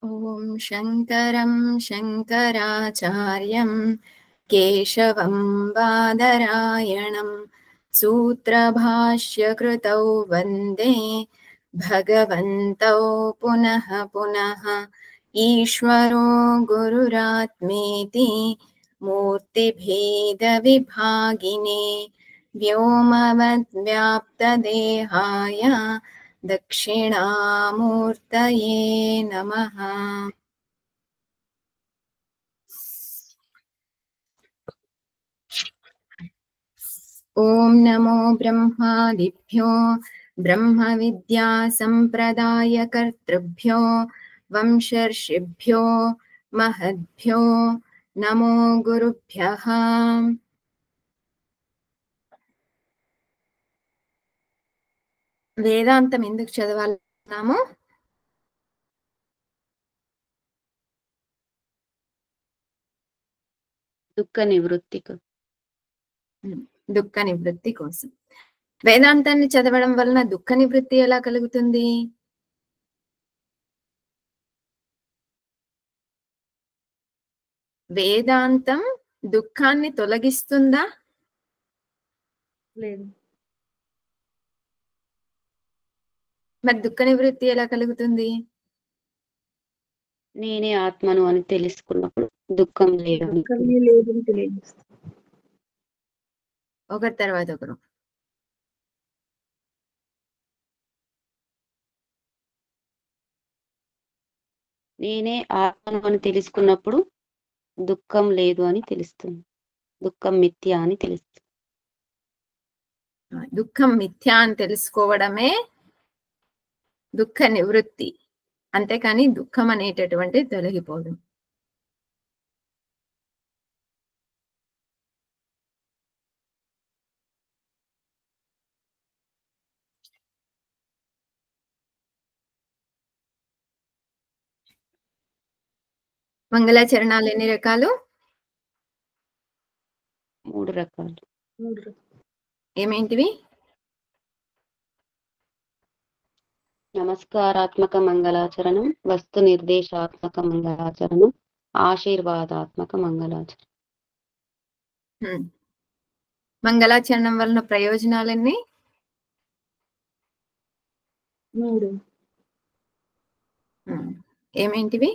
ॐ शङ्करं शङ्कराचार्यं केशवं बादरायणं सूत्रभाष्यकृतौ वन्दे भगवन्तौ पुनः पुनः ईश्वरो गुरुरात्मेति मूर्तिभेदविभागिने व्योमवद्व्याप्तदेहाय दक्षिणामूर्तये नमः। ॐ नमो ब्रह्मादिभ्यो ब्रह्मविद्या सम्प्रदायकर्तृभ्यो वंशर्षिभ्यो महद्भ्यो नमो गुरुभ्यः। వేదాంతం ఎందుకు చదవాలన్నాము? దుఃఖ నివృత్తి కోసం. వేదాంతాన్ని చదవడం వలన దుఃఖ నివృత్తి ఎలా కలుగుతుంది? వేదాంతం దుఃఖాన్ని తొలగిస్తుందా? లేదు. మరి దుఃఖ నివృత్తి ఎలా కలుగుతుంది? నేనే ఆత్మను అని తెలుసుకున్నప్పుడు దుఃఖం లేదని తెలియజేస్తుంది. ఒకరి తర్వాత ఒకరు. నేనే ఆత్మను అని తెలుసుకున్నప్పుడు దుఃఖం లేదు అని తెలుస్తుంది. దుఃఖం మిథ్య అని తెలుస్తుంది. దుఃఖం మిథ్య అని తెలుసుకోవడమే దుఃఖ నివృత్తి, అంతేకాని దుఃఖం అనేటటువంటి తొలగిపోదు. మంగళాచరణాలు ఎన్ని రకాలు? 3 రకాలు. ఏమేంటివి? నమస్కారాత్మక మంగళాచరణం, వస్తు నిర్దేశాత్మక మంగళాచరణం, ఆశీర్వాదాత్మక మంగళాచరణం. మంగళాచరణం వలన ప్రయోజనాలన్నీ 3. ఏమేంటివి?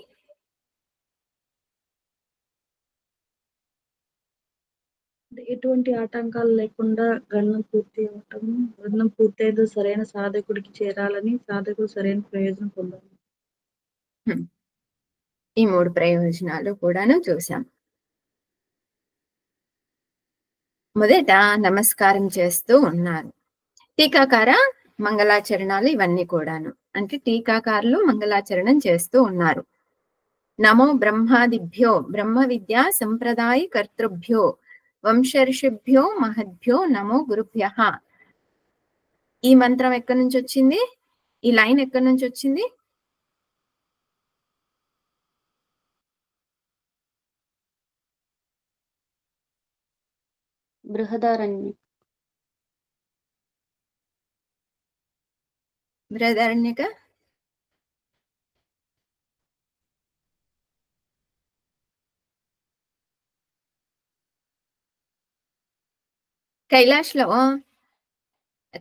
ఎటువంటి ఆటంకాలు లేకుండా గణనం పూర్తి అవటము, గణనం పూర్తయితే సరైన సాధకుడికి చేరాలని, సాధకుడు సరైన ప్రయోజనం పొందాలి. ఈ 3 ప్రయోజనాలు కూడాను చూసాం. మొదట నమస్కారం చేస్తూ ఉన్నారు. టీకాకార మంగళాచరణాలు ఇవన్నీ కూడాను, అంటే టీకాకారులు మంగళాచరణం చేస్తూ ఉన్నారు. నమో బ్రహ్మాదిభ్యో బ్రహ్మ విద్యా సంప్రదాయ కర్తృభ్యో వంశర్షిభ్యో మహద్భ్యో నమో గురుభ్యః. ఈ మంత్రం ఎక్కడి నుంచి వచ్చింది? ఈ లైన్ ఎక్కడి నుంచి వచ్చింది? బృహదారణ్యక.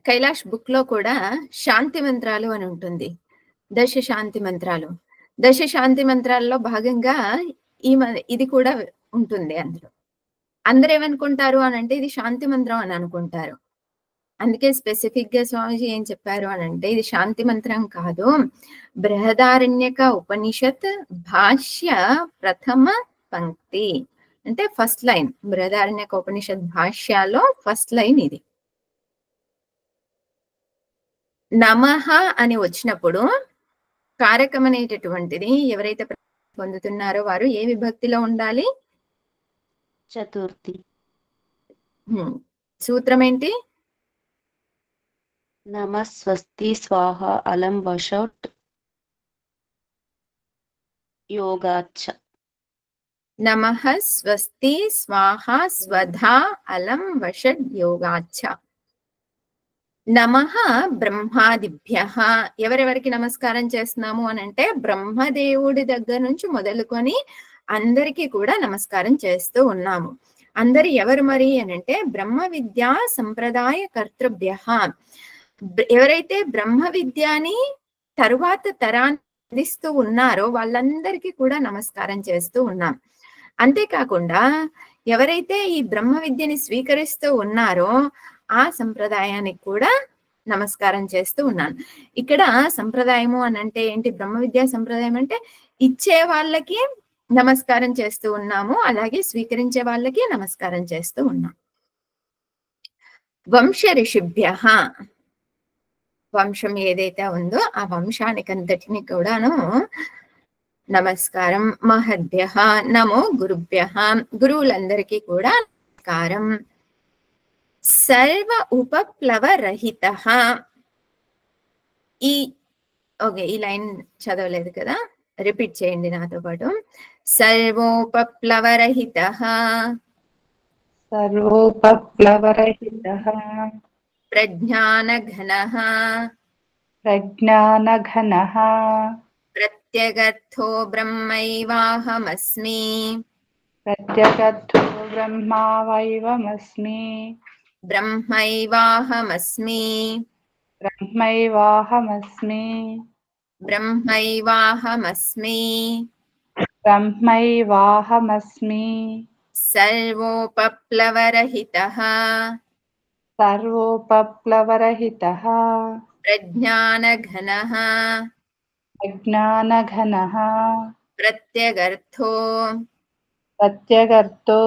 కైలాష్ బుక్ లో కూడా శాంతి మంత్రాలు అని ఉంటుంది. దశ శాంతి మంత్రాలు. దశ శాంతి మంత్రాల్లో భాగంగా ఇది కూడా ఉంటుంది. అందులో అందరూ ఏమనుకుంటారు అని అంటే ఇది శాంతి మంత్రం అని అనుకుంటారు. అందుకే స్పెసిఫిక్ గా స్వామిజీ ఏం చెప్పారు అని అంటే ఇది శాంతి మంత్రం కాదు, బృహదారణ్యక ఉపనిషత్ భాష్య ప్రథమ పంక్తి అంటే ఫస్ట్ లైన్. బృహదారణ్యక ఉపనిషత్ భాష్యాలో ఫస్ట్ లైన్ ఇది. నమః అని వచ్చినప్పుడు కారకం అనేటటువంటిది ఎవరైతే పొందుతున్నారో వారు ఏ విభక్తిలో ఉండాలి? చతుర్థి. సూత్రం ఏంటి? నమః స్వస్తి స్వాహ అలం వషట్ యోగాచ్చ. నమః స్వస్తి స్వాహ స్వధా అలం వషడ్ యోగాచ్చ. నమః బ్రహ్మాదిభ్యః. ఎవరెవరికి నమస్కారం చేస్తున్నాము అని అంటే బ్రహ్మదేవుడి దగ్గర నుంచి మొదలుకొని అందరికీ కూడా నమస్కారం చేస్తూ ఉన్నాము. అందరు ఎవరు మరి అని అంటే బ్రహ్మ విద్యా సంప్రదాయ కర్తృభ్యః. ఎవరైతే బ్రహ్మ విద్యాని తరువాత తరాన్ని అందిస్తూ ఉన్నారో వాళ్ళందరికీ కూడా నమస్కారం చేస్తూ ఉన్నాం. అంతేకాకుండా ఎవరైతే ఈ బ్రహ్మ విద్యని స్వీకరిస్తూ ఉన్నారో ఆ సంప్రదాయానికి కూడా నమస్కారం చేస్తూ ఉన్నాను. ఇక్కడ సంప్రదాయము అని అంటే ఏంటి? బ్రహ్మ విద్యా సంప్రదాయం అంటే ఇచ్చే వాళ్ళకి నమస్కారం చేస్తూ ఉన్నాము, అలాగే స్వీకరించే వాళ్ళకి నమస్కారం చేస్తూ ఉన్నాం. వంశ ఋషిభ్యః. వంశం ఏదైతే ఉందో ఆ వంశానికంతటిని కూడాను నమస్కారం. మహద్భ్యః నమో గురుభ్యః. గురువులందరికీ కూడా నమస్కారం. సర్వ ఉపప్లవ రహితః. ఓకే, ఈ లైన్ చదవలేదు కదా, రిపీట్ చేయండి నాతో పాటు. సర్వోపప్లవరహితః. సర్వోపప్లవరహితః. ప్రజ్ఞానఘనః. ప్రజ్ఞానఘనః. ప్రత్యగర్థో బ్రహ్మైవాహమస్మి. ప్రత్యగర్థో బ్రహ్మావైవమస్మి. బ్రహ్మైవాహమస్మి. బ్రహ్మైవాహమస్మి. బ్రహ్మైవాహమస్మి. బ్రహ్మైవాహమస్మి. సర్వోపప్లవరహితః. సర్వోపప్లవరహితః. ప్రజ్ఞానఘనః. ప్రజ్ఞానఘనః. ప్రత్యగర్థో ప్రత్యగర్థో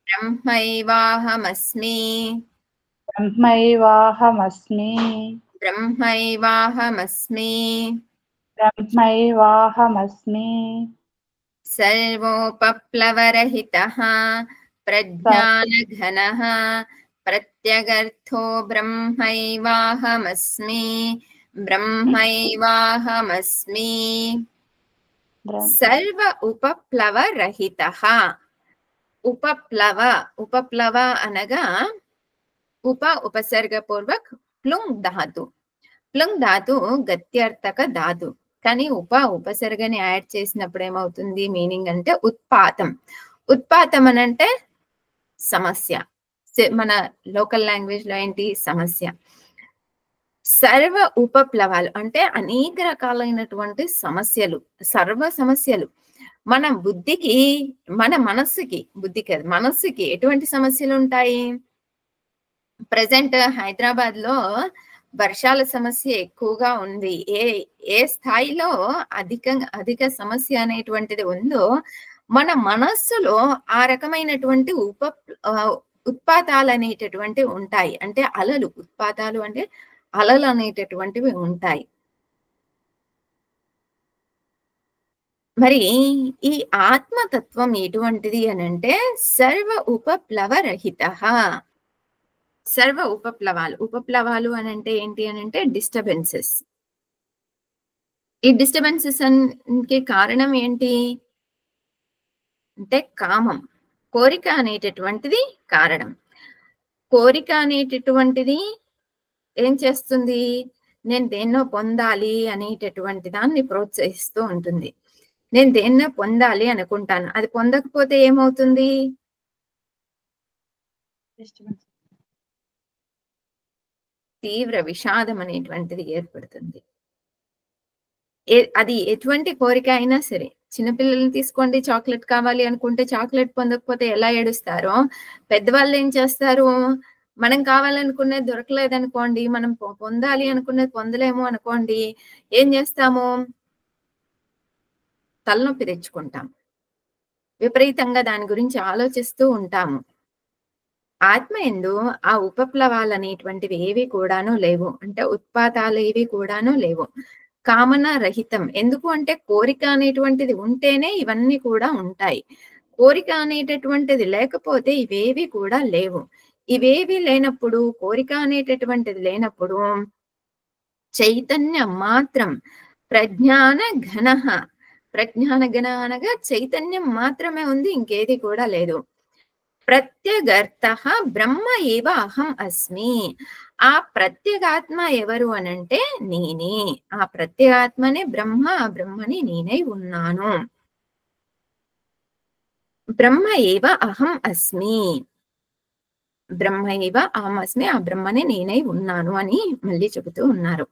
బ్రహ్మైవాహమస్మి. బ్రహ్మైవాహమస్మి. బ్రహ్మైవాహమస్మి. బ్రహ్మైవాహమస్మి. సర్వోపప్లవరహితః. ప్రజ్ఞానఘనః. ప్రత్యగర్థో బ్రహ్మైవాహమస్మి. బ్రహ్మైవాహమస్మి. సర్వ ఉపప్లవరహితః. ఉపప్లవ. ఉపప్లవ అనగా ఉపసర్గపూర్వక్ ప్లుంగ్ ధాతు. ప్లుంగ్ ధాతు గత్యర్థక ధాతు. కానీ ఉపసర్గని యాడ్ చేసినప్పుడు ఏమవుతుంది మీనింగ్ అంటే ఉత్పాతం. ఉత్పాతం అనంటే సమస్య. మన లోకల్ లాంగ్వేజ్ లో ఏంటి? సమస్య. సర్వ ఉపప్లవాలు అంటే అనేక రకాలైనటువంటి సమస్యలు, సర్వ సమస్యలు. మన బుద్ధికి, మన మనస్సుకి, బుద్ధి కాదు మనస్సుకి ఎటువంటి సమస్యలు ఉంటాయి? ప్రజెంట్ హైదరాబాద్ లో వర్షాల సమస్య ఎక్కువగా ఉంది. ఏ స్థాయిలో అధిక సమస్య అనేటువంటిది ఉందో మన మనస్సులో ఆ రకమైనటువంటి ఉత్పాతాలు అనేటటువంటివి ఉంటాయి. అంటే అలలు, ఉత్పాతాలు అంటే అలలు అనేటటువంటివి ఉంటాయి. మరి ఈ ఆత్మతత్వం ఎటువంటిది అని అంటే సర్వ ఉపప్లవరహితః. సర్వ ఉపప్లవాలు. ఉపప్లవాలు అని అంటే ఏంటి అని అంటే డిస్టర్బెన్సెస్. ఈ డిస్టర్బెన్సెస్ కి కారణం ఏంటి అంటే కామం, కోరిక అనేటటువంటిది కారణం. కోరిక అనేటటువంటిది ఏం చేస్తుంది? నేను దేన్నో పొందాలి అనేటటువంటి దాన్ని ప్రోత్సహిస్తూ ఉంటుంది. నేను దేన్నో పొందాలి అనుకుంటాను, అది పొందకపోతే ఏమవుతుంది? తీవ్ర విషాదం అనేటువంటిది ఏర్పడుతుంది. అది ఎటువంటి కోరిక అయినా సరే. చిన్నపిల్లల్ని తీసుకోండి, చాక్లెట్ కావాలి అనుకుంటే చాక్లెట్ పొందకపోతే ఎలా ఏడుస్తారో, పెద్దవాళ్ళు ఏం చేస్తారు? మనం కావాలనుకునేది దొరకలేదు అనుకోండి, మనం పొందాలి అనుకునేది పొందలేము అనుకోండి, ఏం చేస్తాము? తలనొప్పి తెచ్చుకుంటాం, విపరీతంగా దాని గురించి ఆలోచిస్తూ ఉంటాము. ఆత్మ యందు ఆ ఉపప్లవాలు అనేటువంటివి ఏవి కూడాను లేవు. అంటే ఉత్పాతాలు ఏవి కూడాను లేవు. కామన రహితం. ఎందుకు అంటే కోరిక అనేటువంటిది ఉంటేనే ఇవన్నీ కూడా ఉంటాయి. కోరిక అనేటటువంటిది లేకపోతే ఇవేవి కూడా లేవు. ఇవేవి లేనప్పుడు, కోరిక అనేటటువంటిది లేనప్పుడు చైతన్యం మాత్రం ప్రజ్ఞాన ఘన. ప్రజ్ఞాన ఘన అనగా చైతన్యం మాత్రమే ఉంది, ఇంకేది కూడా లేదు. ప్రత్యగర్థ బ్రహ్మ ఏవ అహం అస్మి. ఆ ప్రత్యేగాత్మ ఎవరు అనంటే నేనే. ఆ ప్రత్యేగాత్మనే బ్రహ్మ, ఆ బ్రహ్మని నేనై ఉన్నాను. బ్రహ్మ ఏవ అహం అస్మి. బ్రహ్మ ఏవ అహం అస్మి, ఆ బ్రహ్మనే నేనై ఉన్నాను అని మళ్ళీ చెబుతూ ఉన్నారు.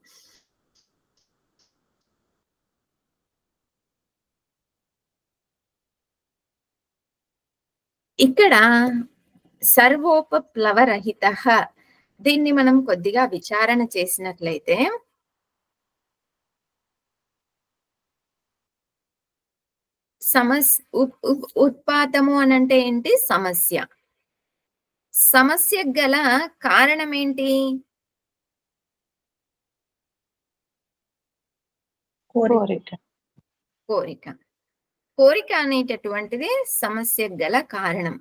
ఇక్కడ సర్వోపప్లవరహిత, దీన్ని మనం కొద్దిగా విచారణ చేసినట్లయితే ఉత్పాతము అనంటే ఏంటి? సమస్య. సమస్యకు గల కారణం ఏంటి? కోరిక. కోరిక. కోరిక అనేటటువంటిది సమస్యకు గల కారణం.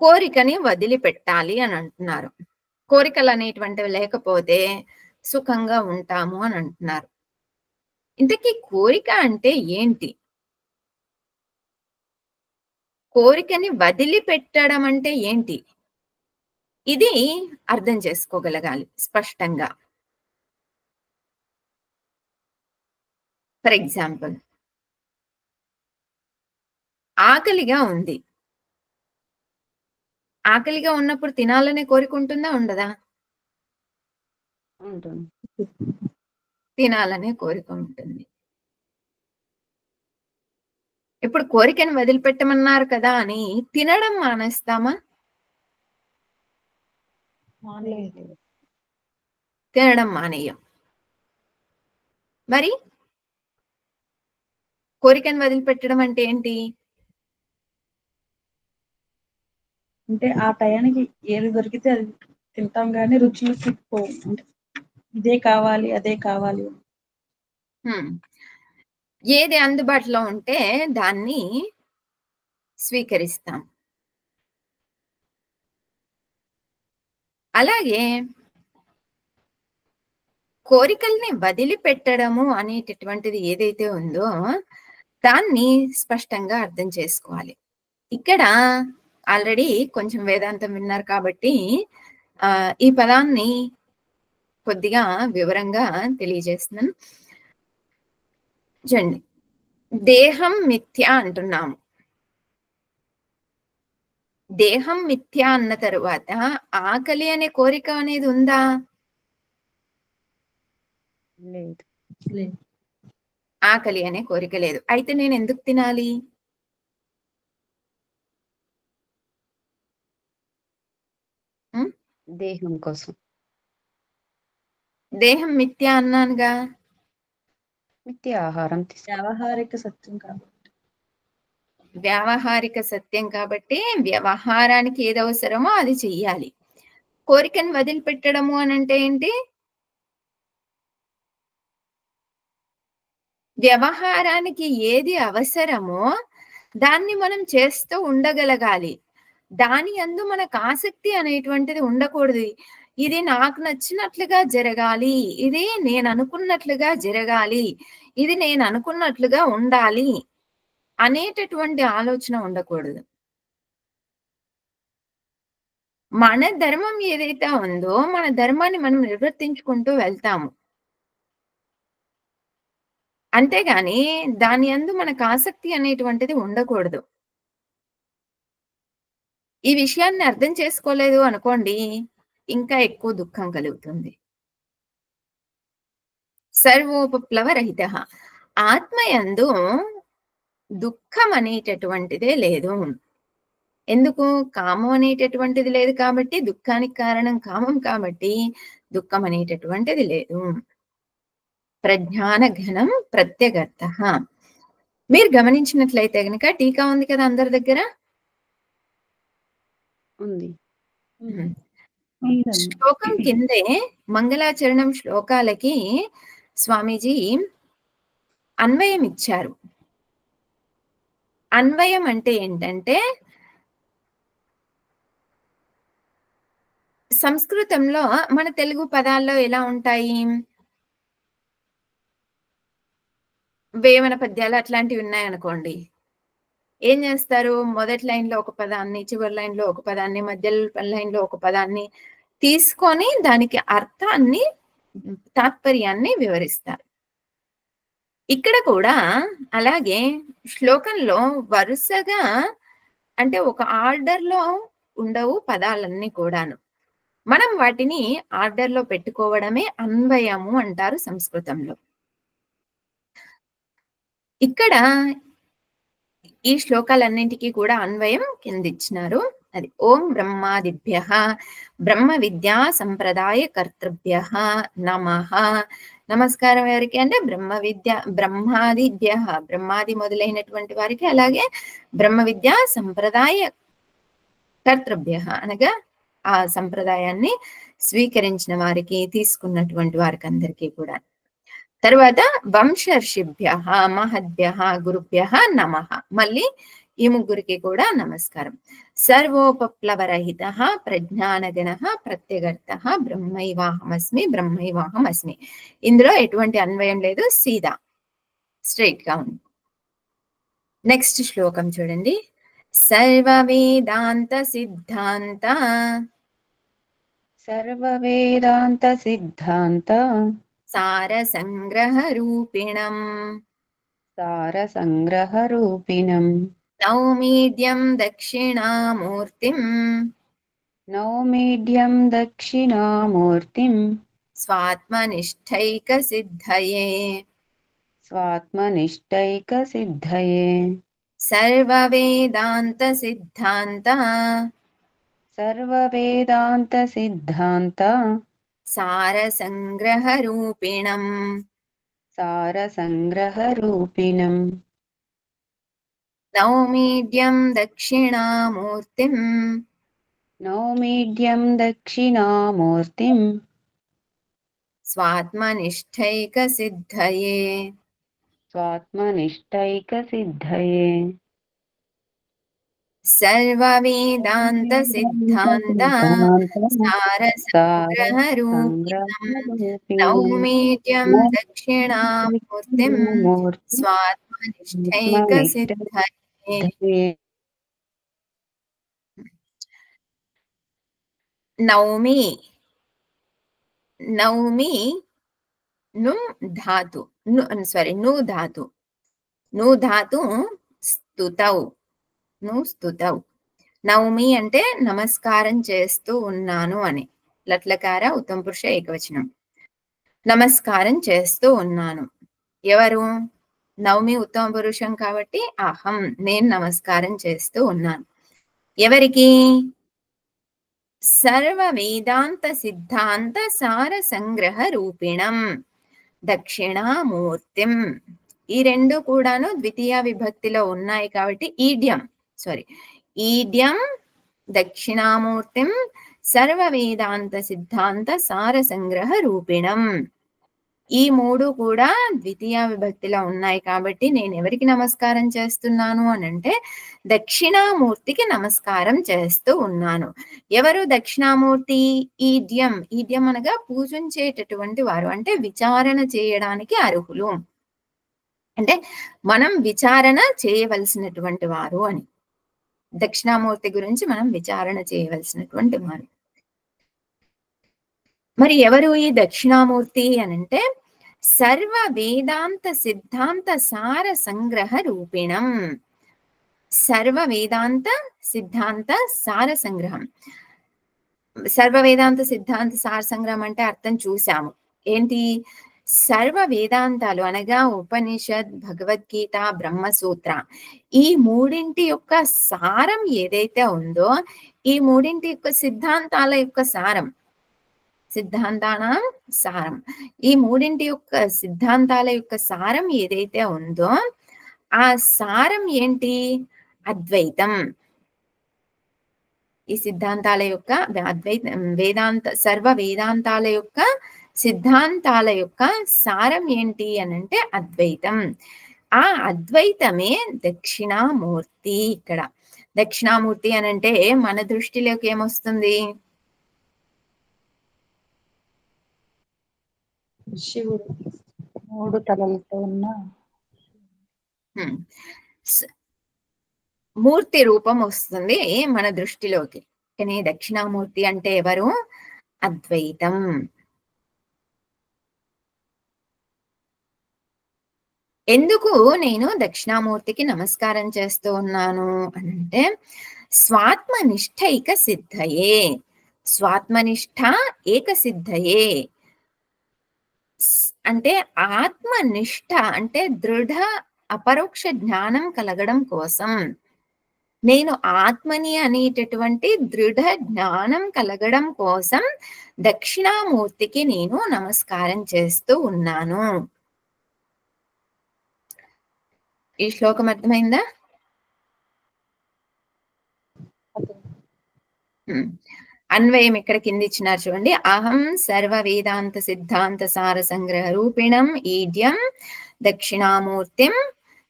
కోరికని వదిలిపెట్టాలి అని అంటున్నారు. కోరికలు అనేటువంటివి లేకపోతే సుఖంగా ఉంటాము అని అంటున్నారు. ఇంతకీ కోరిక అంటే ఏంటి? కోరికని వదిలిపెట్టడం అంటే ఏంటి? ఇది అర్థం చేసుకోగలగాలి స్పష్టంగా. ఫర్ ఎగ్జాంపుల్, ఆకలిగా ఉంది. ఆకలిగా ఉన్నప్పుడు తినాలనే కోరిక ఉంటుందా, ఉండదా? ఉంటుంది. తినాలనే కోరిక ఉంటుంది. ఇప్పుడు కోరికని వదిలిపెట్టమన్నారు కదా అని తినడం మానేస్తామా? తినడం మానేయం. మరి కోరికను వదిలిపెట్టడం అంటే ఏంటి? అంటే ఆ టయానికి ఏది దొరికితే అది తింటాం కానీ రుచులు పోవు. అంటే ఇదే కావాలి అదే కావాలి. ఏది అందుబాటులో ఉంటే దాన్ని స్వీకరిస్తాం. అలాగే కోరికల్ని వదిలిపెట్టడము అనేటటువంటిది ఏదైతే ఉందో దాన్ని స్పష్టంగా అర్థం చేసుకోవాలి. ఇక్కడ ఆల్రెడీ కొంచెం వేదాంతం విన్నారు కాబట్టి ఈ పదాన్ని కొద్దిగా వివరంగా తెలియజేస్తున్నాను. చూడండి, దేహం మిథ్య అంటున్నాము. దేహం మిథ్య అన్న తరువాత ఆకలి అనే కోరిక అనేది ఉందా? లేదు. ఆకలి అనే కోరిక లేదు. అయితే నేను ఎందుకు తినాలి? దేహం కోసం. దేహం మిథ్య అన్నానుగా. మిథ్య ఆహారం వ్యావహారిక సత్యం కాబట్టి. వ్యావహారిక సత్యం కాబట్టి వ్యవహారానికి ఏది అవసరమో అది చెయ్యాలి. కోరికను వదిలిపెట్టడము అని అంటే ఏంటి? వ్యవహారానికి ఏది అవసరమో దాన్ని మనం చేస్తూ ఉండగలగాలి. దాని యందు మనకు ఆసక్తి అనేటువంటిది ఉండకూడదు. ఇది నాకు నచ్చినట్లుగా జరగాలి, ఇది నేను అనుకున్నట్లుగా జరగాలి, ఇది నేను అనుకున్నట్లుగా ఉండాలి అనేటటువంటి ఆలోచన ఉండకూడదు. మన ధర్మం ఏదైతే ఉందో మన ధర్మాన్ని మనం నిర్వర్తించుకుంటూ వెళ్తాము. అంతేగాని దాని యందు మనకు ఆసక్తి అనేటువంటిది ఉండకూడదు. ఈ విషయాన్ని అర్థం చేసుకోలేదు అనుకోండి, ఇంకా ఎక్కువ దుఃఖం కలుగుతుంది. సర్వోపప్లవరహిత, ఆత్మయందు దుఃఖం అనేటటువంటిదే లేదు. ఎందుకు? కామం అనేటటువంటిది లేదు కాబట్టి, దుఃఖానికి కారణం కామం కాబట్టి దుఃఖం అనేటటువంటిది లేదు. ప్రజ్ఞాన ఘనం ప్రత్యగర్థ. మీరు గమనించినట్లయితే గనక టీకా ఉంది కదా అందరి దగ్గర, ఉంది. శ్లోకం కిందే మంగళాచరణం శ్లోకాలకి స్వామీజీ అన్వయం ఇచ్చారు. అన్వయం అంటే ఏంటంటే సంస్కృతంలో మన తెలుగు పదాల్లో ఎలా ఉంటాయి? వేమన పద్యాలు అట్లాంటివి ఉన్నాయనుకోండి, ఏం చేస్తారు, మొదటి లైన్ లో ఒక పదాన్ని, చివరి లైన్ లో ఒక పదాన్ని, మధ్య లైన్ లో ఒక పదాన్ని తీసుకొని దానికి అర్థాన్ని, తాత్పర్యాన్ని వివరిస్తారు. ఇక్కడ కూడా అలాగే శ్లోకంలో వరుసగా అంటే ఒక ఆర్డర్ లో ఉండవు పదాలన్నీ కూడాను. మనం వాటిని ఆర్డర్ లో పెట్టుకోవడమే అన్వయము అంటారు సంస్కృతంలో. ఇక్కడ ఈ శ్లోకాలన్నింటికీ కూడా అన్వయం కింద ఇచ్చినారు. అది ఓం బ్రహ్మాదిభ్యః బ్రహ్మ విద్యా సంప్రదాయ కర్తృభ్యః నమః. నమస్కారం ఎవరికి అంటే బ్రహ్మాదిభ్యః, బ్రహ్మాది మొదలైనటువంటి వారికి, అలాగే బ్రహ్మ విద్యా సంప్రదాయ కర్తృభ్యః అనగా ఆ సంప్రదాయాన్ని స్వీకరించిన వారికి, తీసుకున్నటువంటి వారికి అందరికీ కూడా. తర్వాత వంశర్షిభ్యః మహద్భ్యః గురుభ్యః నమః. మళ్ళీ ఈ ముగ్గురికి కూడా నమస్కారం. సర్వోపప్లవరహితః ప్రజ్ఞానగణః ప్రత్యగర్తః బ్రహ్మైవాహమస్మి బ్రహ్మైవాహమస్మి. ఇందులో ఎటువంటి అన్వయం లేదు, సీదా స్ట్రైట్ గా ఉంది. నెక్స్ట్ శ్లోకం చూడండి. సర్వ వేదాంత సిద్ధాంత సర్వవేదాంత సిద్ధాంత సార సంగ్రహ రూపిణం సార సంగ్రహ రూపిణం నౌమీడ్యం దక్షిణామూర్తిం నౌమీడ్యం దక్షిణామూర్తిం స్వాత్మనిష్ఠైక సిద్ధయే స్వాత్మనిష్టైక సిద్ధయే సర్వ వేదాంత సిద్ధాంత సర్వవేదాంత సిద్ధాంత సార సంగ్రహ రూపిణం సార సంగ్రహ రూపిణం నౌమీడ్యం దక్షిణామూర్తిం నౌమీడ్యం దక్షిణామూర్తిం స్వాత్మనిష్ఠైక సిద్ధయే స్వాత్మనిష్టైక సిద్ధయే సర్వ వేదాంత సిద్ధాంత సార సంగ్రహ రూపిణం నౌమీడ్యం దక్షిణామూర్తిం స్వాత్మనిష్ఠైక సిద్ధయే. నౌమి, నౌమి ను ధాతు, ను ధాతు, ను ధాతు స్తుతౌ, ను స్తుతౌ. నౌమి అంటే నమస్కారం చేస్తూ ఉన్నాను అని. లట్లకార ఉత్తమ పురుష ఏకవచనం. నమస్కారం చేస్తూ ఉన్నాను. ఎవరు? నౌమి ఉత్తమ పురుషం కాబట్టి అహం, నేను నమస్కారం చేస్తూ ఉన్నాను. ఎవరికి? సర్వ వేదాంత సిద్ధాంత సార సంగ్రహ రూపిణం దక్షిణామూర్తిం. ఈ రెండు కూడాను ద్వితీయ విభక్తిలో ఉన్నాయి కాబట్టి ఈడ్యం దక్షిణామూర్తిం సర్వ వేదాంత సిద్ధాంత సార సంగ్రహ రూపిణం. ఈ మూడు కూడా ద్వితీయ విభక్తిలో ఉన్నాయి కాబట్టి నేను ఎవరికి నమస్కారం చేస్తున్నాను అని అంటే దక్షిణామూర్తికి నమస్కారం చేస్తూ ఉన్నాను. ఎవరు దక్షిణామూర్తి? ఈడ్యం, ఈడ్యం అనగా పూజించేటటువంటి వారు, అంటే విచారణ చేయడానికి అర్హులు, అంటే మనం విచారణ చేయవలసినటువంటి వారు అని. దక్షిణామూర్తి గురించి మనం విచారణ చేయవలసినటువంటి వారు. మరి ఎవరు ఈ దక్షిణామూర్తి అనంటే సర్వ వేదాంత సిద్ధాంత సార సంగ్రహ రూపిణం. సర్వ వేదాంత సిద్ధాంత సార సంగ్రహం. సర్వ వేదాంత సిద్ధాంత సార సంగ్రహం అంటే అర్థం చూసాము. ఏంటి? సర్వ వేదాంతాలు అనగా ఉపనిషత్, భగవద్గీత, బ్రహ్మసూత్ర, ఈ మూడింటి యొక్క సారం ఏదైతే ఉందో, ఈ మూడింటి యొక్క సిద్ధాంతాల యొక్క సారం, సిద్ధాంతానం సారం, ఈ మూడింటి యొక్క సిద్ధాంతాల యొక్క సారం ఏదైతే ఉందో ఆ సారం ఏంటి? అద్వైతం. ఈ సిద్ధాంతాల యొక్క సర్వ వేదాంతాల యొక్క సిద్ధాంతాల యొక్క సారం ఏంటి అనంటే అద్వైతం. ఆ అద్వైతమే దక్షిణామూర్తి. ఇక్కడ దక్షిణామూర్తి అనంటే మన దృష్టిలోకి ఏమొస్తుంది? శివుడు. 3 తలలతో ఉన్న మూర్తి రూపం వస్తుంది మన దృష్టిలోకి. కానీ దక్షిణామూర్తి అంటే ఎవరు? అద్వైతం. ఎందుకు నేను దక్షిణామూర్తికి నమస్కారం చేస్తూ ఉన్నాను అనంటే, స్వాత్మనిష్ట ఏక సిద్ధయే. స్వాత్మనిష్ట ఏక సిద్ధయే అంటే ఆత్మనిష్ట అంటే దృఢ అపరోక్ష జ్ఞానం కలగడం కోసం. నేను ఆత్మని అనేటటువంటి దృఢ జ్ఞానం కలగడం కోసం దక్షిణామూర్తికి నేను నమస్కారం చేస్తూ ఉన్నాను. ఈ శ్లోకం అర్థమైందా? అన్వయం ఇక్కడ కింద ఇచ్చినారు చూడండి. అహం సర్వ వేదాంత సిద్ధాంత సార సంగ్రహ రూపిణం ఈడ్యం దక్షిణామూర్తిం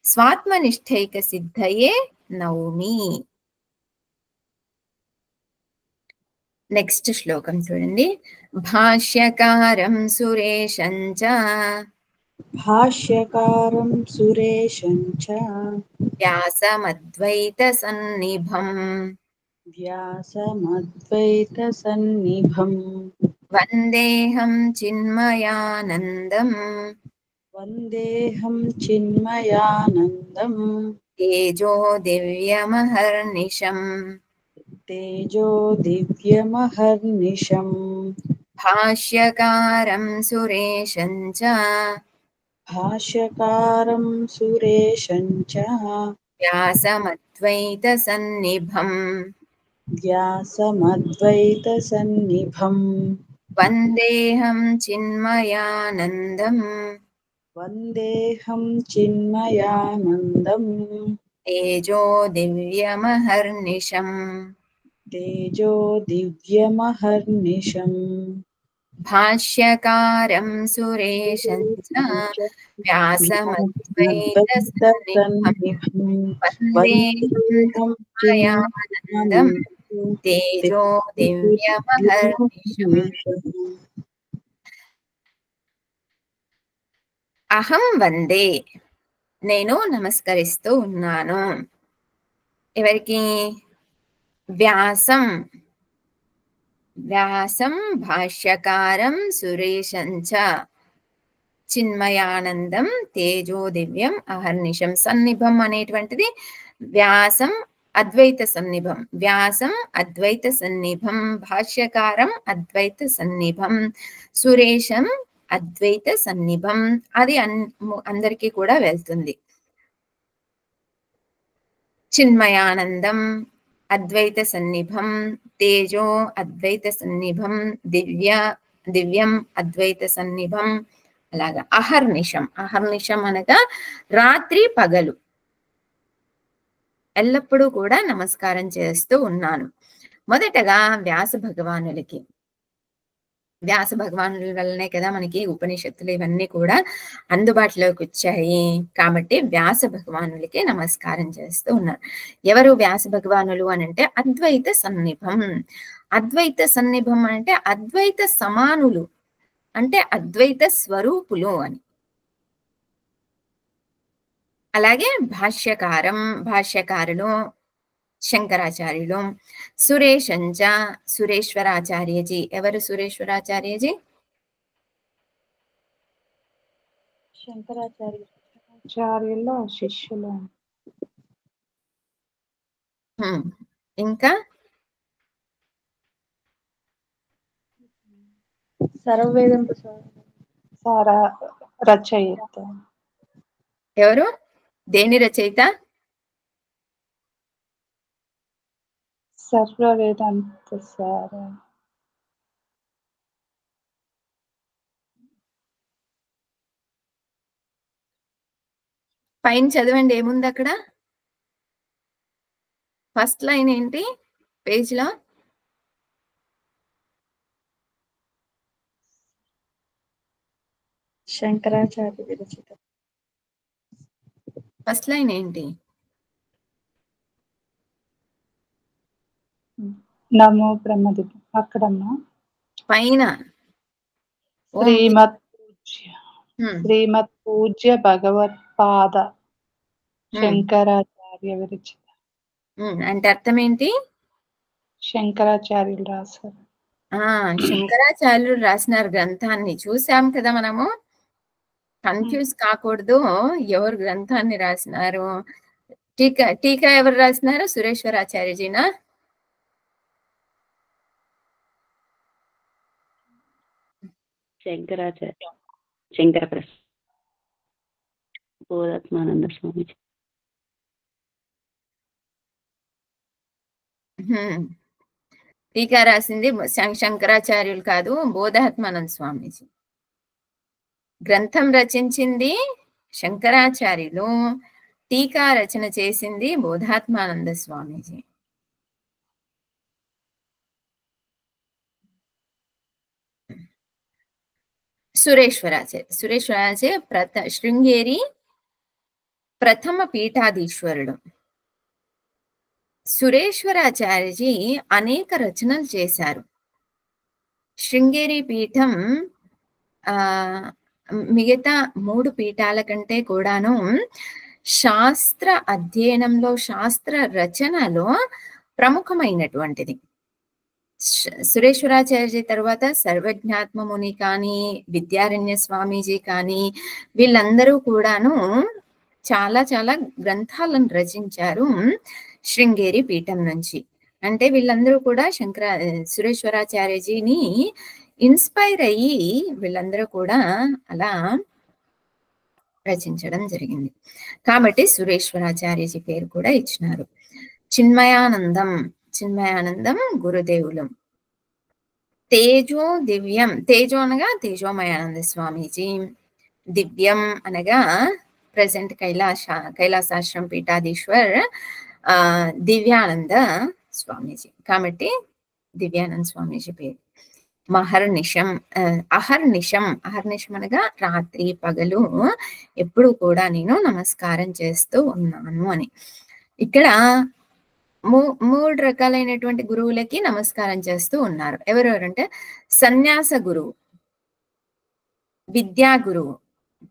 స్వాత్మనిష్టైక సిద్ధయే నౌమి. నెక్స్ట్ శ్లోకం చూడండి. భాష్యకారం సురేశం చ భాష్యకారం సురేశం చ వ్యాసమద్వైత సన్నిభం వ్యాసమద్వైత సన్నిభం వందేహం చిన్మయానందం వందేహం చిన్మయానందం తేజో దివ్యమహర్నిశం తేజో దివ్యమహర్నిశం. భాష్యకారం సురేశం చ భాష్యకారం సురేశం చ వ్యాసమద్వైత సన్నిభం వ్యాసమద్వైత సన్నిభం వందేహం చిన్మయానందం వందేహం చిన్మయానందం తేజో దివ్యమహర్నిశం తేజో దివ్యమహర్నిశం. భాష్యకారం సురేశం చ వ్యాసమద్వైత సన్నిభం వందేహం చిన్మయానందం తేజో దివ్యమహర్నిశం. అహం వందే నేను నమస్కరిస్తూ ఉన్నాను. ఎవరికి? వ్యాసం వ్యాసం భాష్యకారం సురేశం చ చిన్మయానందం తేజో దివ్యం అహర్నిశం. సన్నిభం అనేటువంటిది వ్యాసం అద్వైత సన్నిభం. వ్యాసం అద్వైత సన్నిభం, భాష్యకారం అద్వైత సన్నిభం, సురేశం అద్వైత సన్నిభం. అది అందరికీ కూడా వెళ్తుంది. చిన్మయానందం అద్వైత సన్నిభం, తేజో అద్వైత సన్నిభం, దివ్యం అద్వైత సన్నిభం. అలాగా అహర్నిశం. అహర్నిశం అనగా రాత్రి పగలు ఎల్లప్పుడూ కూడా నమస్కారం చేస్తూ ఉన్నాను. మొదటగా వ్యాస భగవానులకి. వ్యాస భగవానుల వల్లనే కదా మనకి ఉపనిషత్తులు ఇవన్నీ కూడా అందుబాటులోకి వచ్చాయి. కాబట్టి వ్యాస భగవానులకి నమస్కారం చేస్తూ ఉన్నారు. ఎవరు వ్యాస భగవానులు అని అంటే అద్వైత సన్నిభం. అద్వైత సన్నిభం అంటే అద్వైత సమానులు, అంటే అద్వైత స్వరూపులు అని. అలాగే భాష్యకారం, భాష్యకారులు శంకరాచార్యులు. సురేశంచ సురేశ్వరాచార్యజీ. ఎవరు సురేశ్వరాచార్యజీ? శంకరాచార్యుల శిష్యులు. ఇంకా సర్వవేదాంత సార రచయిత. ఎవరు? దేని రచయిత? సర్వవేదాంత సార. పైన చదవండి ఏముంది అక్కడ. ఫస్ట్ లైన్ ఏంటి పేజ్ లో? శంకరాచార్య విరచిత. ఫస్ట్ లైన్ ఏంటి? నమో బ్రహ్మదేవ. అక్కడమ్మా పైన శ్రీమత్ పూజ్య భగవత్పాద శంకరాచార్య విరచిత. అంటే అర్థం ఏంటి? శంకరాచార్యులు రాశారు. శంకరాచార్యులు రాసినారు గ్రంథాన్ని చూసాం కదా మనము. కన్ఫ్యూజ్ కాకూడదు ఎవరు గ్రంథాన్ని రాసినారు. టీకా ఎవరు రాసినారు? సురేశ్వరాచార్యజీనా? శంకర ప్రసాద్ బోధాత్మానంద స్వామిజీ. టీకా రాసింది శంకరాచార్యులు కాదు, బోధాత్మానంద స్వామీజీ. గ్రంథం రచించింది శంకరాచార్యులు, టీకా రచన చేసింది బోధాత్మానంద స్వామీజీ. సురేశ్వరాచార్య శృంగేరి ప్రథమ పీఠాధీశ్వరుడు. సురేశ్వరాచార్యజీ అనేక రచనలు చేశారు. శృంగేరి పీఠం మిగతా 3 పీఠాల కంటే కూడాను శాస్త్ర అధ్యయనంలో, శాస్త్ర రచనలో ప్రముఖమైనటువంటిది. సురేశ్వరాచార్యజీ తర్వాత సర్వజ్ఞాత్మ ముని కానీ, విద్యారణ్య స్వామీజీ కానీ, వీళ్ళందరూ కూడాను చాలా చాలా గ్రంథాలను రచించారు శృంగేరి పీఠం నుంచి. అంటే వీళ్ళందరూ కూడా సురేశ్వరాచార్యజీని ఇన్స్పైర్ అయ్యి వీళ్ళందరూ కూడా అలా రచించడం జరిగింది. కాబట్టి సురేశ్వరాచార్యజీ పేరు కూడా ఇచ్చినారు. చిన్మయానందం గురుదేవులు. తేజో దివ్యం, తేజో అనగా తేజోమయానంద స్వామీజీ, దివ్యం అనగా ప్రెసెంట్ కైలాసాశ్రమ పీఠాధీశ్వర్ దివ్యానంద స్వామీజీ. కాబట్టి దివ్యానంద స్వామీజీ పేరు. అహర్నిశం అనగా రాత్రి పగలు ఎప్పుడు కూడా నేను నమస్కారం చేస్తూ ఉన్నాను అని. ఇక్కడ 3 రకాలైనటువంటి గురువులకి నమస్కారం చేస్తూ ఉన్నారు. ఎవరెవరంటే సన్యాస గురువు, విద్యా గురువు,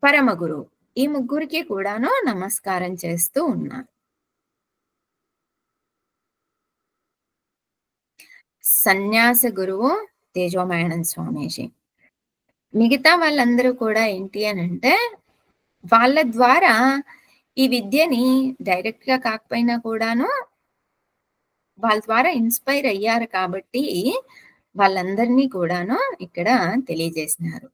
పరమ గురువు. ఈ 3కి కూడాను నమస్కారం చేస్తూ ఉన్నారు. సన్యాస గురువు తేజోమయానంద స్వామీజీ. మిగతా వాళ్ళందరూ కూడా ఏంటి అని అంటే వాళ్ళ ద్వారా ఈ విద్యని డైరెక్ట్ గా కాకపోయినా కూడాను వాళ్ళ ద్వారా ఇన్స్పైర్ అయ్యారు కాబట్టి వాళ్ళందరినీ కూడాను ఇక్కడ తెలియజేసినారు.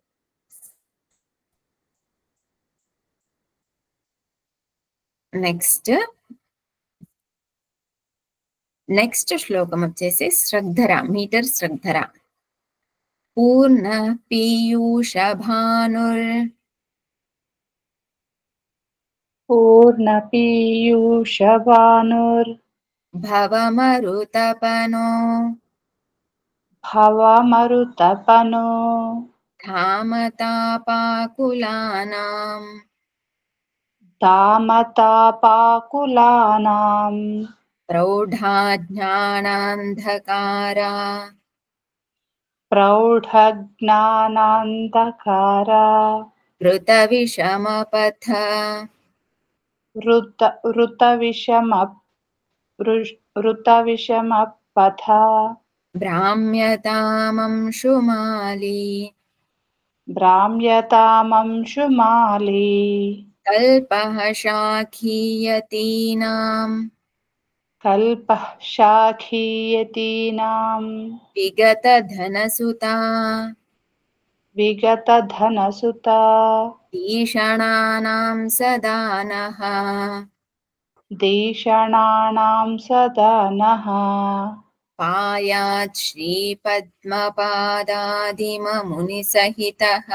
నెక్స్ట్ శ్లోకం వచ్చేసి శ్రద్ధర, మీటర్ శ్రద్ధర. పూర్ణ పీయూష భానుర్ భవమరుతపనో తామతాపాకులానాం ప్రౌఢజ్ఞానాంధకారా ఋతవిషమపథ భ్రామ్యతామంశుమాలి కల్పః శాఖీయతీనాం విగతధనసుతా ఈషణానాం సదానః పాయాత్ శ్రీపద్మపాదాదిమమునిసహితః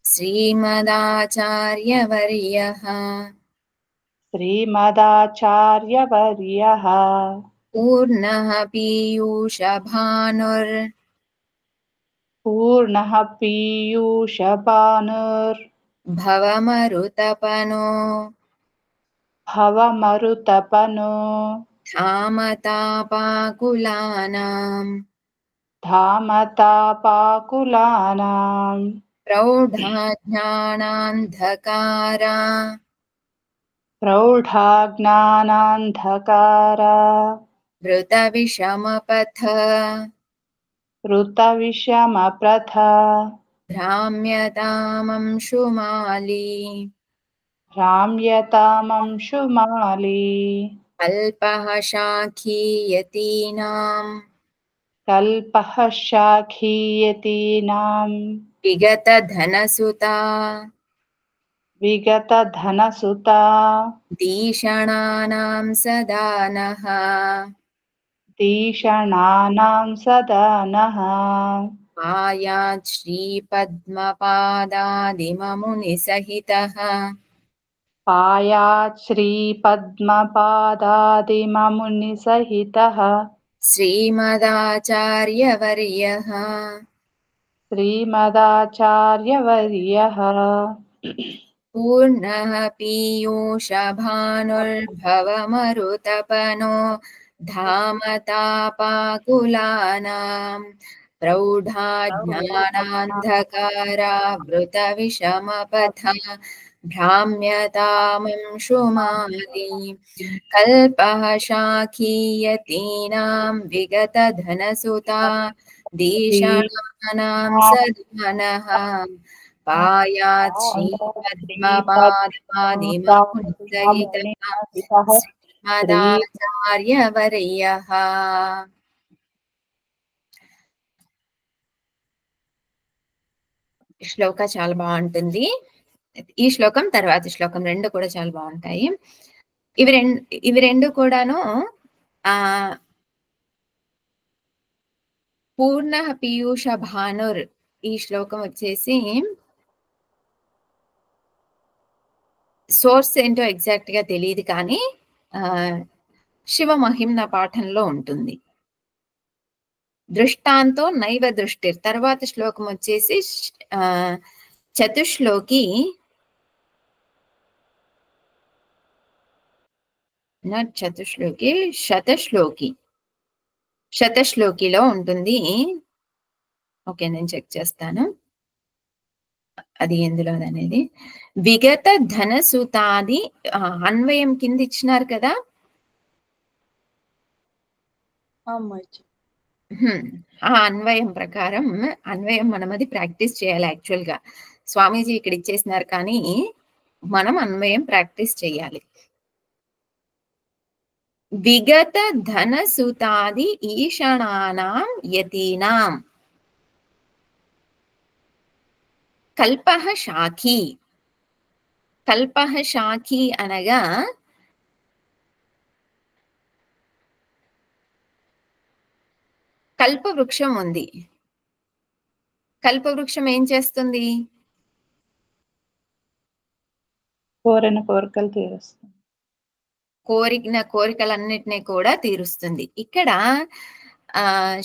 శ్రీమదాచార్యవర్యః పూర్ణః పీయూషభానుర్ భవమరుతపనో ధామతాపాకులానాం प्रौढा ज्ञानान्धकारा प्रौढा ज्ञानान्धकारा वृतविषमपथ ऋतविषमप्रथ भ्राम्यतामंशुमाली भ्राम्यतामंशुमाली अल्पः शाखीयतीनां कल्पः शाखीयतीनां विगतधनसुता विगतधनसुता दीषणानां सदानः तीषणानां सदानः आयात् श्रीपद्मपादादिममुनिसहितः पायात् श्रीपद्मपादादिममुनिसहितः श्रीमदाचार्यवर्यः श्रीमदाचार्यवर्यः पूर्णः पीयूषभानुर्भवमरुतपनो धामतापाकुलानां प्रौढा ज्ञानान्धकारावृतविषमपथा भ्राम्यतामंशुमाली कल्पः शाखीयतीनां विगतधनसुता दीषणानां सदानः पायात् श्रीपद्मपादादिममुनिसहितः श्रीमदाचार्यवर्यः శ్లోక చాలా బాగుంటుంది. ఈ శ్లోకం తర్వాతి శ్లోకం రెండు కూడా చాలా బాగుంటాయి. ఇవి రెండు కూడాను పూర్ణ పీయూష భానుర్ ఈ శ్లోకం వచ్చేసి సోర్స్ ఏంటో ఎగ్జాక్ట్ గా తెలియదు కానీ శివ మహిమ్న పాఠంలో ఉంటుంది. దృష్టాంతో నైవ దృష్టి తర్వాత శ్లోకం వచ్చేసి చతుశ్లోకి శతశ్లోకిలో ఉంటుంది. ఓకే, నేను చెక్ చేస్తాను అది ఎందులో అనేది. విగత ధనసుతాది అన్వయం కింద ఇచ్చినారు కదా. ఆ అన్వయం ప్రకారం అన్వయం మనం అది ప్రాక్టీస్ చేయాలి. యాక్చువల్ గా స్వామీజీ ఇక్కడ ఇచ్చేసినారు కానీ మనం అన్వయం ప్రాక్టీస్ చేయాలి. విగత ధనసుతాది ఈషణానాం యతీనాం కల్పః శాఖీ. కల్పః శాఖీ అనగా కల్పవృక్షం ఉంది. కల్పవృక్షం ఏం చేస్తుంది? కోరిన కోరికలు తీరుస్తుంది. కోరికలన్నిటినీ కూడా తీరుస్తుంది. ఇక్కడ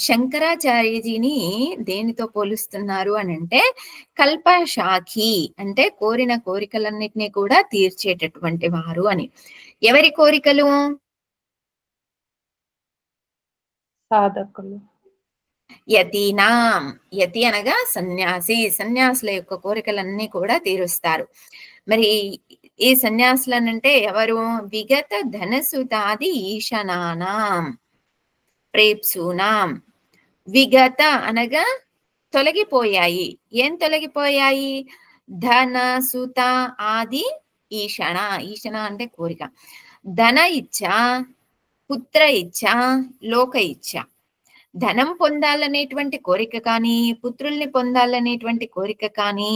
శంకరాచార్యజీని దేనితో పోలుస్తున్నారు అని అంటే కల్ప శాఖి అంటే కోరిన కోరికలన్నిటినీ కూడా తీర్చేటటువంటి వారు అని. ఎవరి కోరికలు? సాధకులు. యతీనాం, యతి అనగా సన్యాసి, సన్యాసుల యొక్క కోరికలన్నీ కూడా తీరుస్తారు. మరి ఈ సన్యాసులనంటే ఎవరు? విగత ధనసుతాది ఈశనానాం ప్రేప్సూనాం. విగత అనగా తొలగిపోయాయి. ఏం తొలగిపోయాయి? ధన సుత ఆది ఈషణ. ఈషణ అంటే కోరిక. ధన ఇచ్చ, పుత్ర ఇచ్చ, లోక ఇచ్చ. ధనం పొందాలనేటువంటి కోరిక కానీ, పుత్రుల్ని పొందాలనేటువంటి కోరిక కానీ,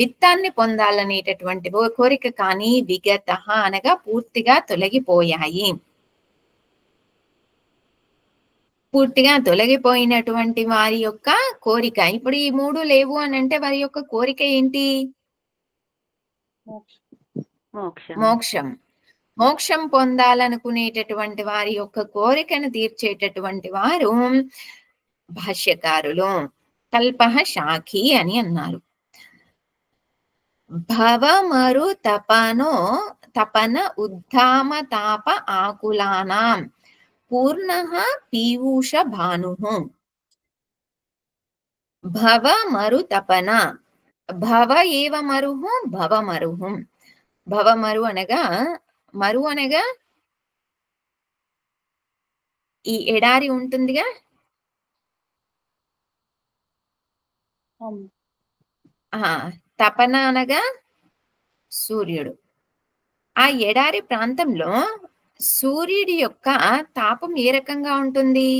విత్తాన్ని పొందాలనేటటువంటి కోరిక కానీ విగత అనగా పూర్తిగా తొలగిపోయాయి. పూర్తిగా తొలగిపోయినటువంటి వారి యొక్క కోరిక. ఇప్పుడు ఈ మూడు లేవు అని అంటే వారి యొక్క కోరిక ఏంటి? మోక్షం. మోక్షం పొందాలనుకునేటటువంటి వారి యొక్క కోరికను తీర్చేటటువంటి వారు భాష్యకారులు. కల్పః శాఖీ అని అన్నారు. భవమరు తపన ఉద్ధామ తాప ఆకులానాం పూర్ణః పీయూష భానుః. భవ మరు తపన భవ ఏవ మరుహు భవమరుహు. భవమరు అనగా మరు అనగా ఈ ఎడారి ఉంటుందిగా, తపన అనగా సూర్యుడు. ఆ ఎడారి ప్రాంతంలో సూర్యుడి యొక్క తాపం ఏ రకంగా ఉంటుంది?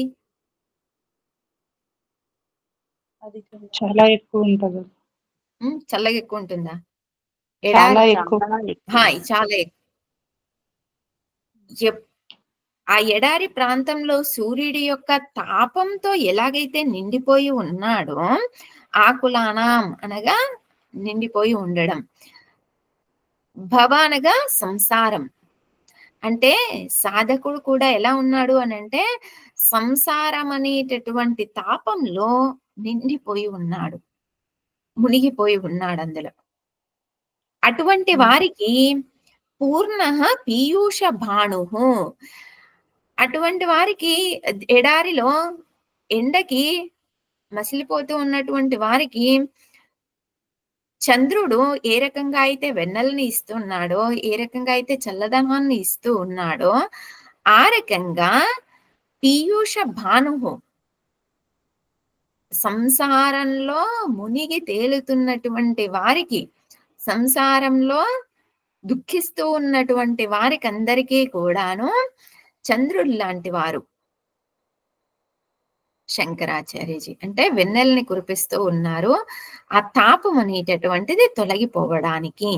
చాలా ఎక్కువ ఉంటుంది. చల్లగా ఎక్కువ ఉంటుందా? చాలా ఎడారి ఎక్కువ. చాలా ఎక్కువ. ఆ ఎడారి ప్రాంతంలో సూర్యుడి యొక్క తాపంతో ఎలాగైతే నిండిపోయి ఉన్నాడో, ఆకులానాం అనగా నిండిపోయి ఉండడం, భవ అనగా సంసారం. అంటే సాధకుడు కూడా ఎలా ఉన్నాడు అని అంటే సంసారం అనేటటువంటి తాపంలో నిండిపోయి ఉన్నాడు, మునిగిపోయి ఉన్నాడు అందులో. అటువంటి వారికి పూర్ణ పీయూష భాను. అటువంటి వారికి ఎడారిలో ఎండకి మసిలిపోతూ ఉన్నటువంటి వారికి చంద్రుడు ఏ రకంగా అయితే వెన్నెలని ఇస్తున్నాడో, ఏ రకంగా అయితే చల్లదనాన్ని ఇస్తూ ఉన్నాడో, ఆ రకంగా పీయూష భాను సంసారంలో మునిగి తేలుతున్నటువంటి వారికి, సంసారంలో దుఃఖిస్తూ ఉన్నటువంటి వారికి అందరికీ కూడాను చంద్రుడు లాంటి వారు శంకరాచార్యజీ. అంటే వెన్నెల్ని కురిపిస్తూ ఉన్నారు ఆ తాపం అనేటటువంటిది తొలగిపోవడానికి.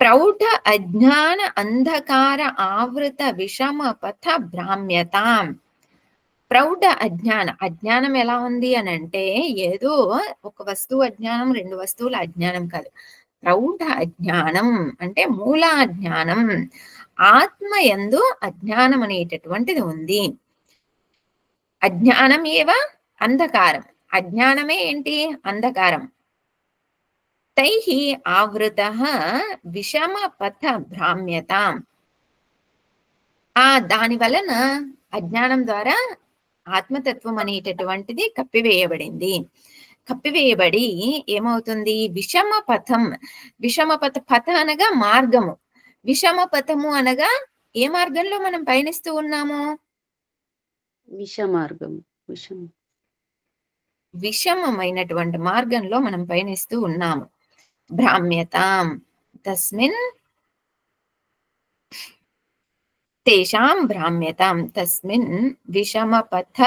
ప్రౌఢ అజ్ఞాన అంధకార ఆవృత విషమ పథ భ్రామ్యతాం. ప్రౌఢ అజ్ఞానం ఎలా ఉంది అని అంటే ఏదో ఒక వస్తువు అజ్ఞానం, రెండు వస్తువుల అజ్ఞానం కాదు. ప్రౌఢ అజ్ఞానం అంటే మూల అజ్ఞానం, ఆత్మయందు అజ్ఞానం అనేటటువంటిది ఉంది. అజ్ఞానం ఏవ అంధకారం. అజ్ఞానమే ఏంటి? అంధకారం. తైహి ఆవృత విషమ పథ భ్రామ్యతాం. దాని వలన అజ్ఞానం ద్వారా ఆత్మతత్వం అనేటటువంటిది కప్పివేయబడింది. కప్పివేయబడి ఏమవుతుంది? విషమ పథం. విషమ పథ అనగా మార్గము. విషమ పథము అనగా ఏ మార్గంలో మనం పయనిస్తూ ఉన్నాము? విషమమైనటువంటి మార్గంలో మనం పయనిస్తూ ఉన్నాము. భ్రామ్యతాం తస్మిన్ తేషాం భ్రామ్యతాం తస్మిన్ విషమపథ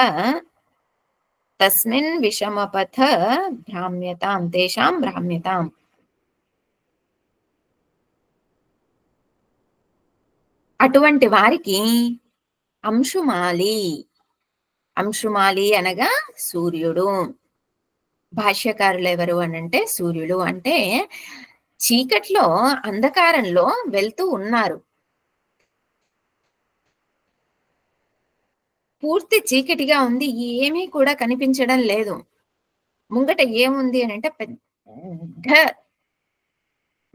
భ్రామ్యతాం తేషాం భ్రామ్యతాం. అటువంటి వారికి అంశుమాలి అనగా సూర్యుడు. భాష్యకారులు ఎవరు అనంటే సూర్యుడు. అంటే చీకట్లో అంధకారంలో వెళ్తూ ఉన్నారు. పూర్తి చీకటిగా ఉంది, ఏమీ కూడా కనిపించడం లేదు. ముంగట ఏముంది అని అంటే పెద్ద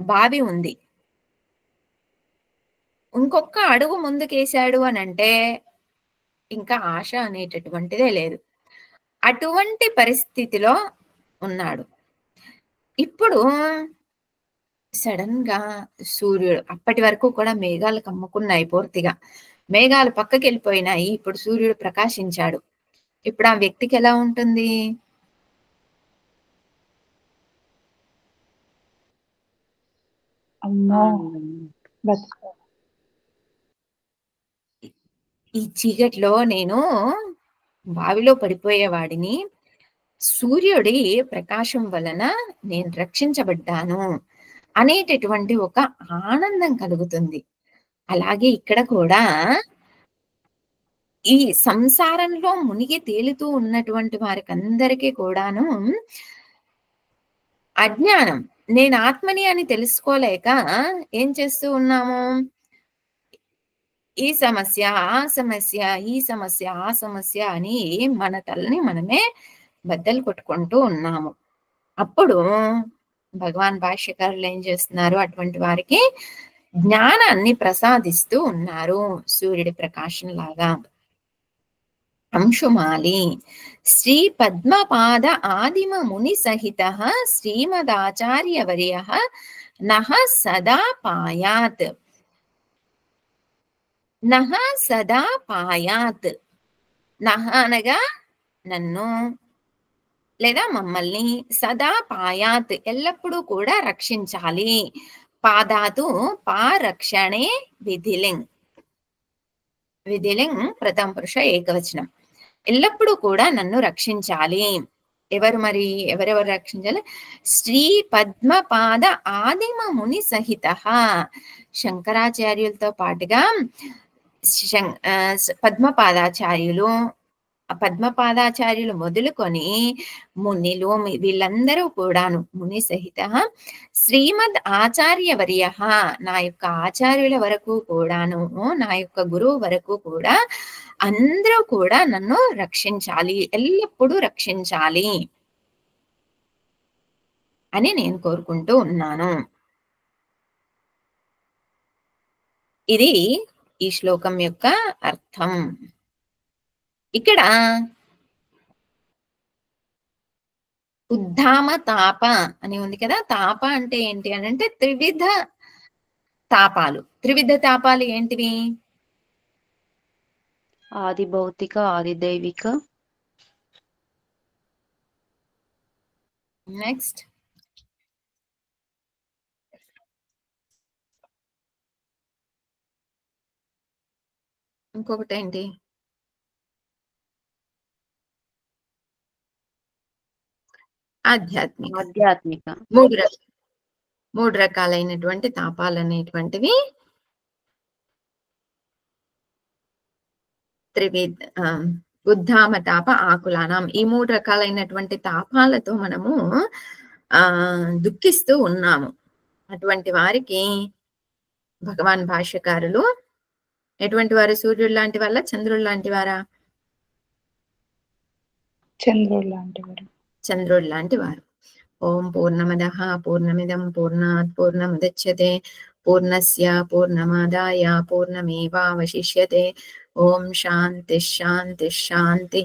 బావి ఉంది. ఇంకొక అడుగు ముందుకేశాడు అని అంటే ఇంకా ఆశ అనేటటువంటిదే లేదు. అటువంటి పరిస్థితిలో ఉన్నాడు. ఇప్పుడు సడన్ గా సూర్యుడు, అప్పటి వరకు కూడా మేఘాలు కమ్ముకున్నాయి, పూర్తిగా మేఘాలు పక్కకి వెళ్ళిపోయినాయి. ఇప్పుడు సూర్యుడు ప్రకాశించాడు. ఇప్పుడు ఆ వ్యక్తికి ఎలా ఉంటుంది? ఈ చీకట్లో నేను బావిలో పడిపోయేవాడిని, సూర్యుడి ప్రకాశం వలన నేను రక్షించబడ్డాను అనేటటువంటి ఒక ఆనందం కలుగుతుంది. అలాగే ఇక్కడ కూడా ఈ సంసారంలో మునిగి తేలుతూ ఉన్నటువంటి వారికి అందరికీ కూడాను అజ్ఞానం, నేను ఆత్మని అని తెలుసుకోలేక ఏం చేస్తూ ఉన్నాము? ఈ సమస్య ఆ సమస్య, ఈ సమస్య ఆ సమస్య అని మన తలని మనమే బద్దలు కొట్టుకుంటూ ఉన్నాము. అప్పుడు భగవాన్ భాష్యకారులు ఏం చేస్తున్నారు? అటువంటి వారికి జ్ఞానాన్ని ప్రసాదిస్తూ ఉన్నారు, సూర్యుడి ప్రకాశం లాగా. అంశుమాలి శ్రీ పద్మపాద ఆదిమ ముని సహిత శ్రీమదాచార్యవర్య నః సదా పాయాత్ నః సదా పాయాత్. నః అనగా నన్ను లేదా మమ్మల్ని, సదా పాయాత్ ఎల్లప్పుడూ కూడా రక్షించాలి. పాదాతు పారక్షణే విధిలింగ్, విధిలింగ్ ప్రథమ పురుష ఏకవచనం. ఎల్లప్పుడూ కూడా నన్ను రక్షించాలి. ఎవరు మరి, ఎవరెవరు రక్షించాలి? శ్రీ పద్మపాద ఆదిమ ముని సహిత, శంకరాచార్యులతో పాటుగా పద్మపాదాచార్యులు, పద్మపాదాచార్యులు మొదలుకొని మునిలు వీళ్ళందరూ కూడాను, ముని సహిత శ్రీమద్ ఆచార్యవర్య, నా యొక్క ఆచార్యుల వరకు కూడాను, నా యొక్క గురువు వరకు కూడా అందరూ కూడా నన్ను రక్షించాలి, ఎల్లప్పుడూ రక్షించాలి అని నేను కోరుకుంటూ ఉన్నాను. ఇది ఈ శ్లోకం యొక్క అర్థం. ఇక్కడ ఉద్ధామ తాప అని ఉంది కదా. తాప అంటే ఏంటి అని అంటే త్రివిధ తాపాలు. త్రివిధ తాపాలు ఏంటివి? ఆది భౌతిక, ఆది దైవిక. నెక్స్ట్ ఇంకొకటి ఏంటి? ఆధ్యాత్మిక. ఆధ్యాత్మిక. మూడు రకాలైనటువంటి తాపాలు అనేటువంటివి త్రివిధ ఉద్ధామ తాప ఆకులానం. ఈ మూడు రకాలైనటువంటి తాపాలతో మనము దుఃఖిస్తూ ఉన్నాము. అటువంటి వారికి భగవాన్ భాష్యకారులు ఎటువంటి వారు? సూర్యుడు లాంటి వాళ్ళ, చంద్రుడు లాంటి వారా? చంద్రుడు లాంటి వారు. చంద్రుడు లాంటి వారు. ఓం పూర్ణమదః పూర్ణమిదం పూర్ణాత్ పూర్ణముదచ్యతే పూర్ణస్య పూర్ణమాదాయ పూర్ణమేవావశిష్యతే. ఓం శాంతి శాంతి శాంతి.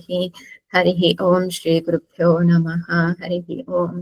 హరి ఓం. శ్రీ గురుభ్యో నమః. హరి ఓం.